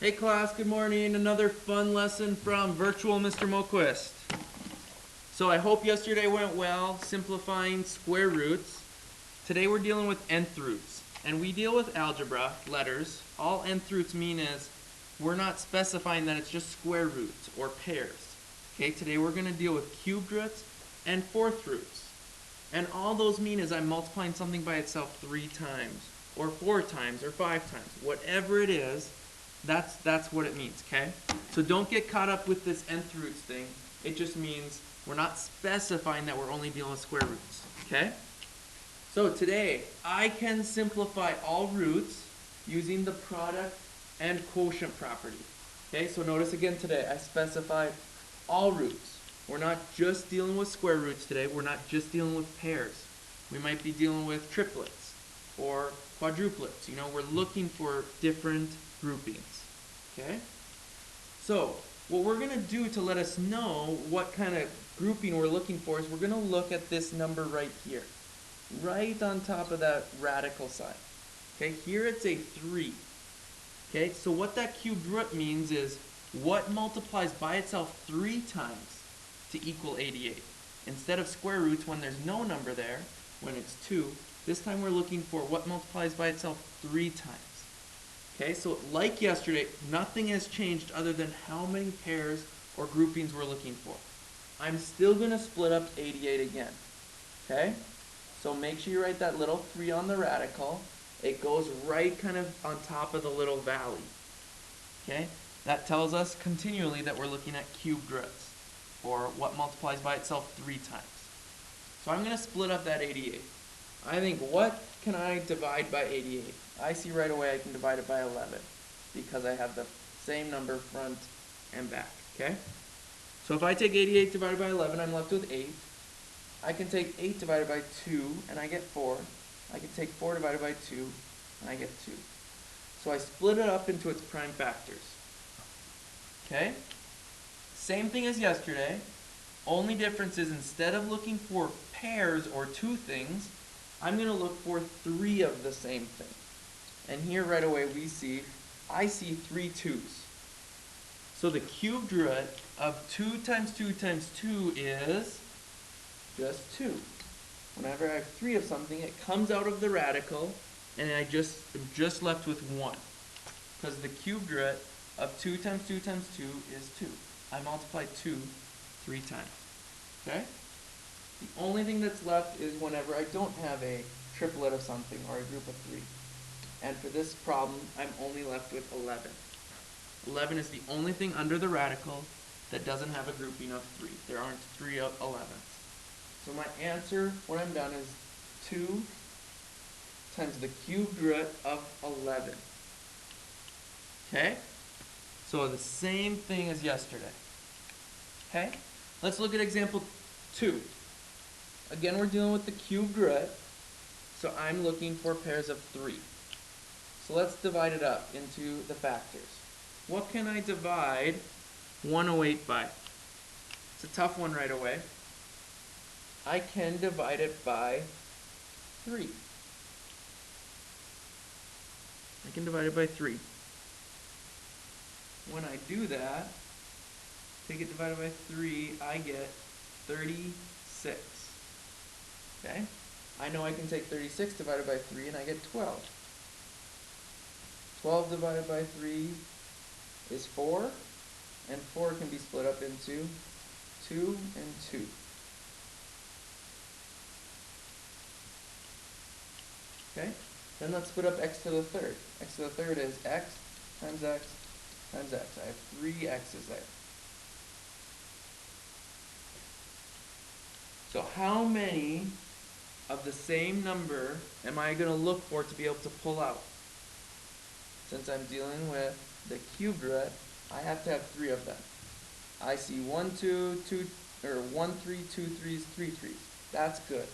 Hey class, good morning. Another fun lesson from virtual Mr. Moquist. So I hope yesterday went well, simplifying square roots. Today we're dealing with nth roots. And we deal with algebra, letters. All nth roots mean is we're not specifying that it's just square roots or pairs. Okay, today we're going to deal with cubed roots and fourth roots. And all those mean is I'm multiplying something by itself 3 times, or 4 times, or 5 times. Whatever it is, that's what it means, okay? So don't get caught up with this nth roots thing. It just means we're not specifying that we're only dealing with square roots, okay? So today, I can simplify all roots using the product and quotient property. Okay, so notice again today, I specified all roots. We're not just dealing with square roots today. We're not just dealing with pairs. We might be dealing with triplets or quadruplets. You know, we're looking for different groupings. Okay? So, what we're going to do to let us know what kind of grouping we're looking for is we're going to look at this number right here. Right on top of that radical sign. Okay, here it's a 3. Okay, so what that cubed root means is what multiplies by itself 3 times to equal 88. Instead of square roots when there's no number there, when it's 2, this time we're looking for what multiplies by itself 3 times. Okay, so like yesterday, nothing has changed other than how many pairs or groupings we're looking for. I'm still going to split up 88 again. Okay, so make sure you write that little 3 on the radical. It goes right kind of on top of the little valley. Okay, that tells us continually that we're looking at cubed roots, or what multiplies by itself 3 times. So I'm going to split up that 88. I think, what can I divide by 88? I see right away I can divide it by 11 because I have the same number front and back, okay? So if I take 88 divided by 11, I'm left with 8. I can take 8 divided by 2 and I get 4. I can take 4 divided by 2 and I get 2. So I split it up into its prime factors. Okay? Same thing as yesterday. Only difference is instead of looking for pairs or 2 things, I'm going to look for 3 of the same thing. And here right away I see 3 2's. So the cubed root of 2 times 2 times 2 is just 2. Whenever I have 3 of something, it comes out of the radical, and I'm just left with 1. Because the cubed root of 2 times 2 times 2 is 2. I multiplied 2 3 times. Okay? The only thing that's left is whenever I don't have a triplet of something or a group of 3. And for this problem, I'm only left with 11. 11 is the only thing under the radical that doesn't have a grouping of 3. There aren't 3 11s. So my answer when I'm done is 2 times the cubed root of 11. Okay? So the same thing as yesterday. Okay? Let's look at example 2. Again, we're dealing with the cubed root, so I'm looking for pairs of 3. So let's divide it up into the factors. What can I divide 108 by? It's a tough one right away. I can divide it by 3. I can divide it by 3. When I do that, take it divided by 3, I get 36. Okay? I know I can take 36 divided by 3 and I get 12. 12 divided by 3 is 4, and 4 can be split up into 2 and 2. Okay? Then let's split up x to the third. X to the third is x times x times x. I have 3 x's there. So how many of the same number am I going to look for to be able to pull out? Since I'm dealing with the cubed root, I have to have 3 of them. I see 1 2 2 or 1 3 2 3's 3 3's. That's good.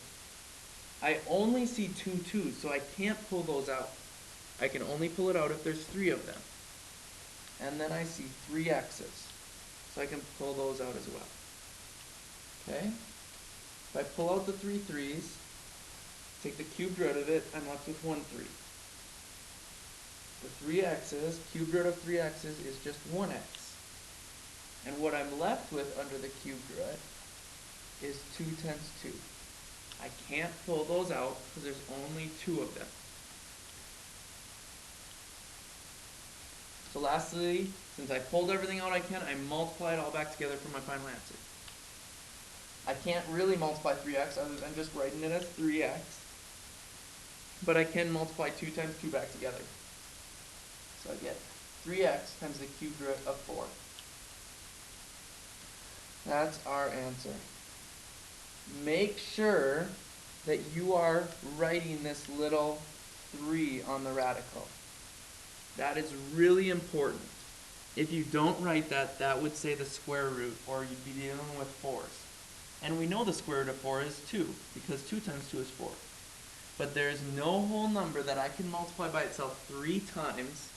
I only see 2 2's, so I can't pull those out. I can only pull it out if there's 3 of them. And then I see 3 x's, so I can pull those out as well. Okay? If I pull out the 3 3's, take the cubed root of it, I'm left with 1 3. the 3x's, cubed root of 3x's is just 1x. And what I'm left with under the cubed root is 2 times 2. I can't pull those out because there's only 2 of them. So lastly, since I pulled everything out I can, I multiply it all back together for my final answer. I can't really multiply 3x other than just writing it as 3x. But I can multiply 2 times 2 back together. So I get 3x times the cubed root of 4. That's our answer. Make sure that you are writing this little 3 on the radical. That is really important. If you don't write that, that would say the square root, or you'd be dealing with 4s. And we know the square root of 4 is 2, because 2 times 2 is 4. But there is no whole number that I can multiply by itself 3 times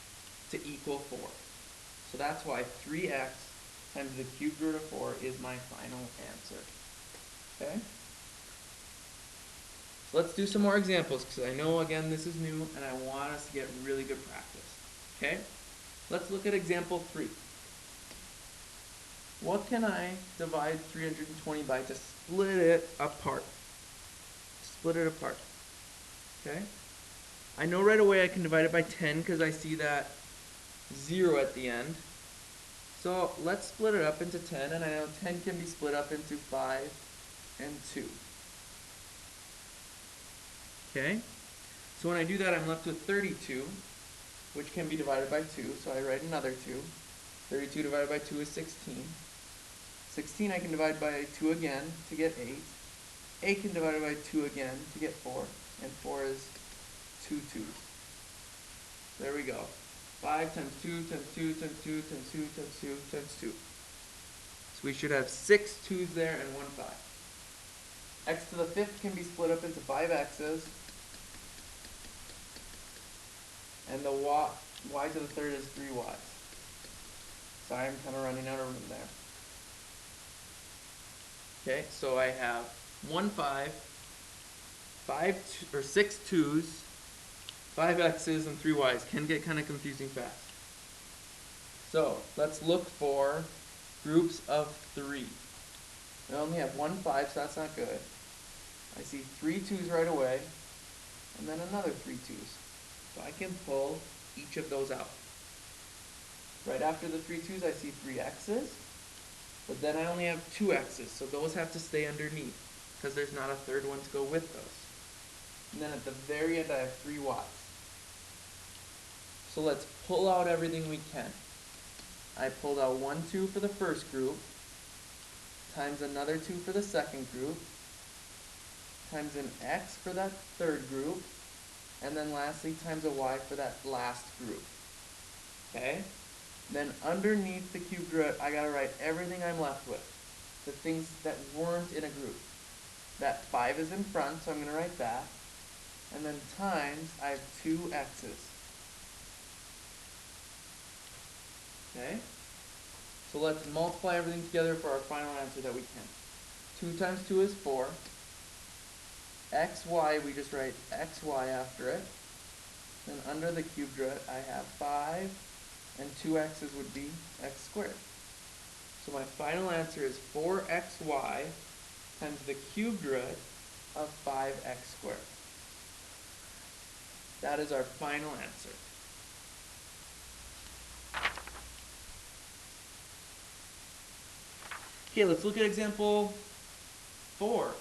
to equal 4. So that's why 3x times the cubed root of 4 is my final answer. Okay? So let's do some more examples, because I know, again, this is new, and I want us to get really good practice. Okay? Let's look at example 3. What can I divide 320 by to split it apart? Split it apart. Okay? I know right away I can divide it by 10 because I see that 0 at the end. So let's split it up into 10, and I know 10 can be split up into 5 and 2. Okay? So when I do that, I'm left with 32, which can be divided by 2, so I write another 2. 32 divided by 2 is 16. 16 I can divide by 2 again to get 8. 8 can divide by 2 again to get 4. And 4 is 2 2s. There we go. 5 times 2 times 2 times 2 times 2 times 2 times 2. So we should have 6 2's there and 1 5. X to the 5th can be split up into 5 x's. And the y to the 3rd is 3 y's. Sorry, I'm kind of running out of room there. Okay, so I have 1 5, 6 2's, 5 x's, and 3 y's. Can get kind of confusing fast. So let's look for groups of 3. I only have 1 5, so that's not good. I see 3 2's right away, and then another 3 2's. So I can pull each of those out. Right after the 3 2's, I see 3 x's. But then I only have 2 x's, so those have to stay underneath, because there's not a third one to go with those. And then at the very end I have 3 y's. So let's pull out everything we can. I pulled out 1 2 for the first group, times another 2 for the second group, times an x for that third group, and then lastly times a y for that last group. Okay? Then underneath the cubed root, I gotta write everything I'm left with. The things that weren't in a group. That 5 is in front, so I'm gonna write that. And then times, I have 2 x's. Okay? So let's multiply everything together for our final answer that we can. 2 times 2 is 4. xy, we just write xy after it. Then under the cubed root, I have 5. And 2 x's would be x squared. So my final answer is 4xy times the cubed root of 5x squared. That is our final answer. Okay, let's look at example 4.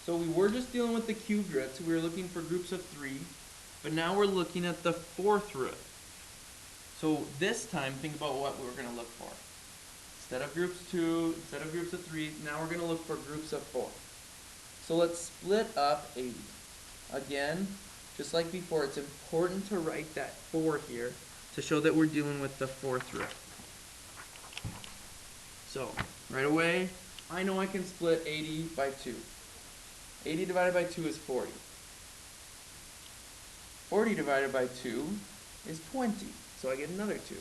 So we were just dealing with the cubed root, so we were looking for groups of 3, but now we're looking at the 4th root. So this time, think about what we're going to look for. Instead of groups 2, instead of groups of 3, now we're going to look for groups of 4. So let's split up 80. Again, just like before, it's important to write that 4 here to show that we're dealing with the 4th root. So, right away, I know I can split 80 by 2. 80 divided by 2 is 40. 40 divided by 2 is 20. So I get another 2.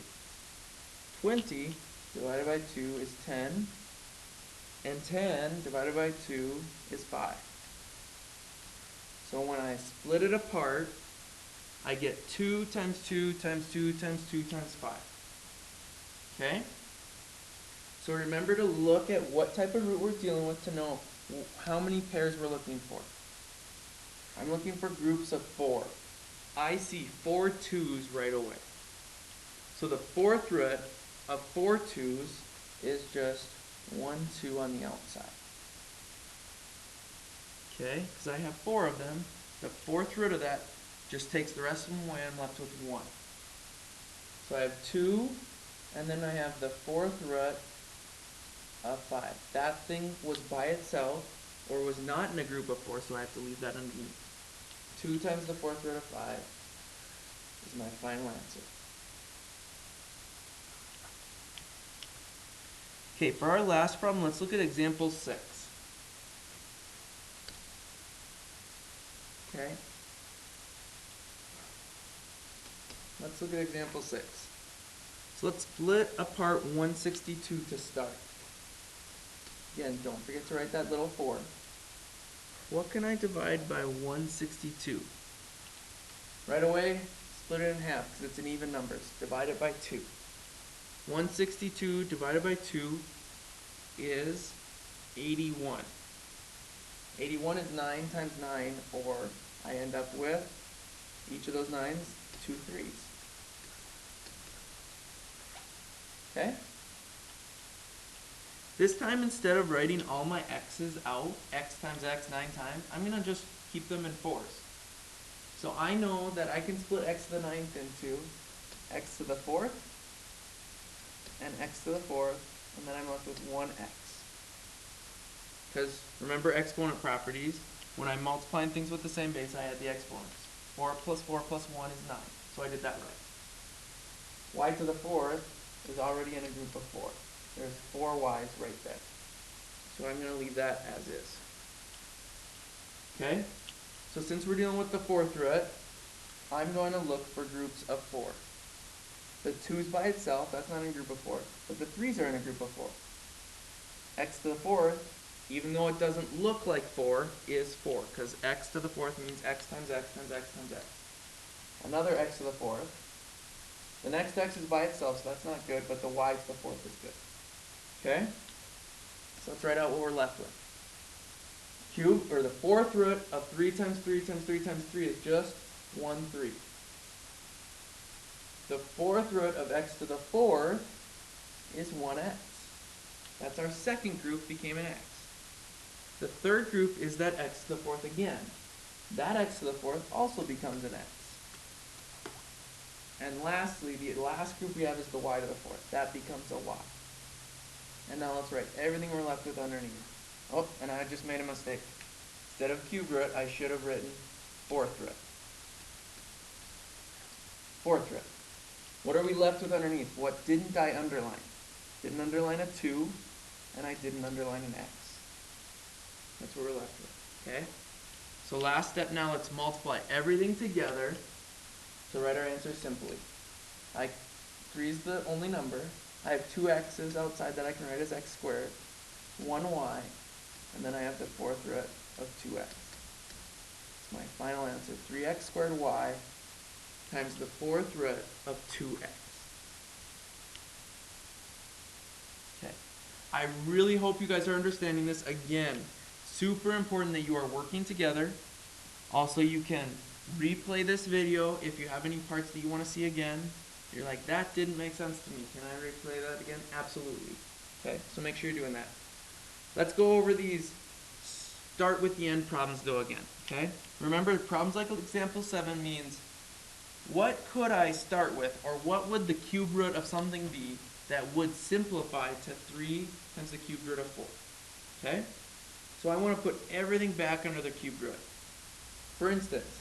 20 divided by 2 is 10. And 10 divided by 2 is 5. So when I split it apart, I get 2 times 2 times 2 times 2 times 5. Okay? So remember to look at what type of root we're dealing with to know how many pairs we're looking for. I'm looking for groups of 4. I see 4 2's right away. So the fourth root of 4 2's is just 1 2 on the outside. Okay, because I have 4 of them. The fourth root of that just takes the rest of them away. I'm left with 1. So I have 2, and then I have the fourth root of 5. That thing was by itself, or was not in a group of 4, so I have to leave that underneath. 2 times the fourth root of 5 is my final answer. Okay, for our last problem, let's look at example 6. Okay? Let's look at example 6. So let's split apart 162 to start. Again, don't forget to write that little 4. What can I divide by 162? Right away, split it in half because it's an even numbers. Divide it by 2. 162 divided by 2 is 81. 81 is 9 times 9, or I end up with, each of those 9s, 2 3s. Okay? This time, instead of writing all my x's out, x times x 9 times, I'm going to just keep them in 4s. So I know that I can split x to the 9th into x to the 4th and x to the 4th, and then I'm left with 1x. Because remember exponent properties, when I'm multiplying things with the same base, I add the exponents. 4 plus 4 plus 1 is 9, so I did that right. Y to the 4th is already in a group of 4. There's 4 y's right there. So I'm going to leave that as is. Okay? So since we're dealing with the fourth root, I'm going to look for groups of 4. The 2's by itself, that's not in a group of 4, but the 3's are in a group of 4. X to the 4th, even though it doesn't look like 4, is 4, because x to the 4th means x times x times x times x. Another x to the 4th. The next x is by itself, so that's not good, but the y to the 4th is good. Okay? So let's write out what we're left with. Cube, or the fourth root of 3 times 3 times 3 times 3 is just 1 3. The fourth root of x to the 4th is 1x. That's our second group, became an x. The third group is that x to the 4th again. That x to the 4th also becomes an x. And lastly, the last group we have is the y to the 4th. That becomes a y. And now let's write everything we're left with underneath. Oh, and I just made a mistake. Instead of cube root, I should have written fourth root. Fourth root. What are we left with underneath? What didn't I underline? Didn't underline a 2, and I didn't underline an x. That's what we're left with, okay? So last step now, let's multiply everything together to write our answer simply. 3 is the only number. I have 2 x's outside that I can write as x squared, 1 y, and then I have the fourth root of 2x. It's my final answer, 3x squared y times the fourth root of 2x. Okay, I really hope you guys are understanding this. Again, super important that you are working together. Also, you can replay this video if you have any parts that you want to see again. You're like, that didn't make sense to me. Can I replay that again? Absolutely. Okay, so make sure you're doing that. Let's go over these start with the end problems though again, okay? Remember, problems like example 7 means, what could I start with, or what would the cube root of something be that would simplify to 3 times the cube root of 4, okay? So I want to put everything back under the cube root. For instance,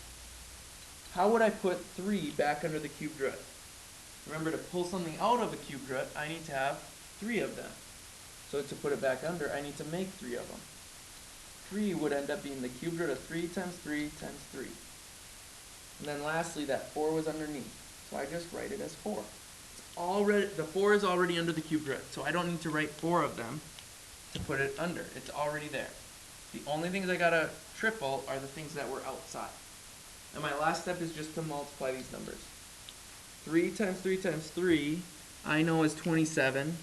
how would I put 3 back under the cube root? Remember, to pull something out of a cube root, I need to have 3 of them. So to put it back under, I need to make 3 of them. 3 would end up being the cube root of 3 times 3 times 3. And then lastly, that 4 was underneath. So I just write it as 4. The 4 is already under the cube root, so I don't need to write 4 of them to put it under. It's already there. The only things I gotta triple are the things that were outside. And my last step is just to multiply these numbers. 3 times 3 times 3, I know is 27.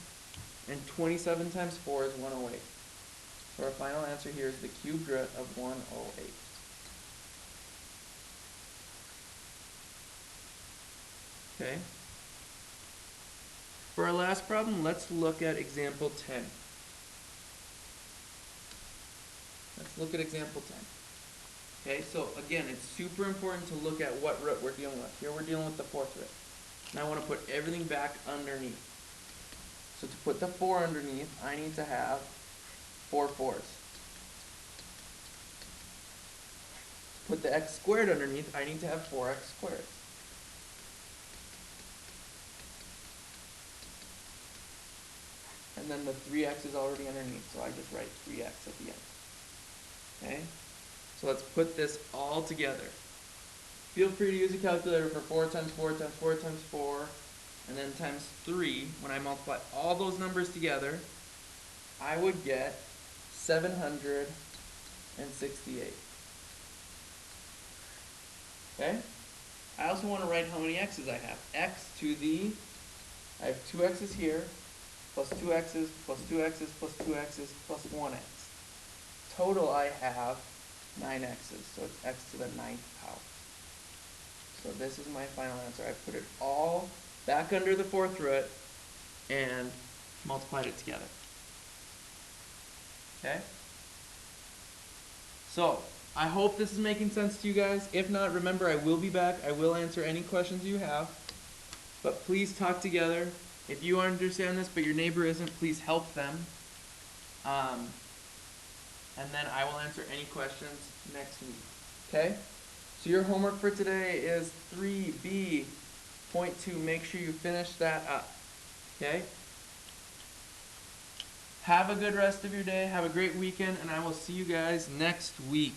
And 27 times 4 is 108. So our final answer here is the cubed root of 108. Okay. For our last problem, let's look at example 10. Let's look at example 10. Okay, so again, it's super important to look at what root we're dealing with. Here we're dealing with the fourth root. And I want to put everything back underneath. So to put the 4 underneath, I need to have 4 4s. To put the x squared underneath, I need to have 4x squared. And then the 3x is already underneath, so I just write 3x at the end. Okay? So let's put this all together. Feel free to use a calculator for 4 times 4 times 4 times 4, and then times 3. When I multiply all those numbers together, I would get 768. Okay? I also want to write how many x's I have. X to the, I have 2 x's here, plus 2 x's, plus 2 x's, plus 2 x's, plus 1 x. Total I have 9 x's, so it's x to the 9th power. So this is my final answer. I put it all back under the fourth root and multiplied it together. Okay? So, I hope this is making sense to you guys. If not, remember I will be back. I will answer any questions you have. But please talk together. If you understand this but your neighbor isn't, please help them. And then I will answer any questions next week. Okay? So your homework for today is 3B.2. Make sure you finish that up. Okay? Have a good rest of your day. Have a great weekend, and I will see you guys next week.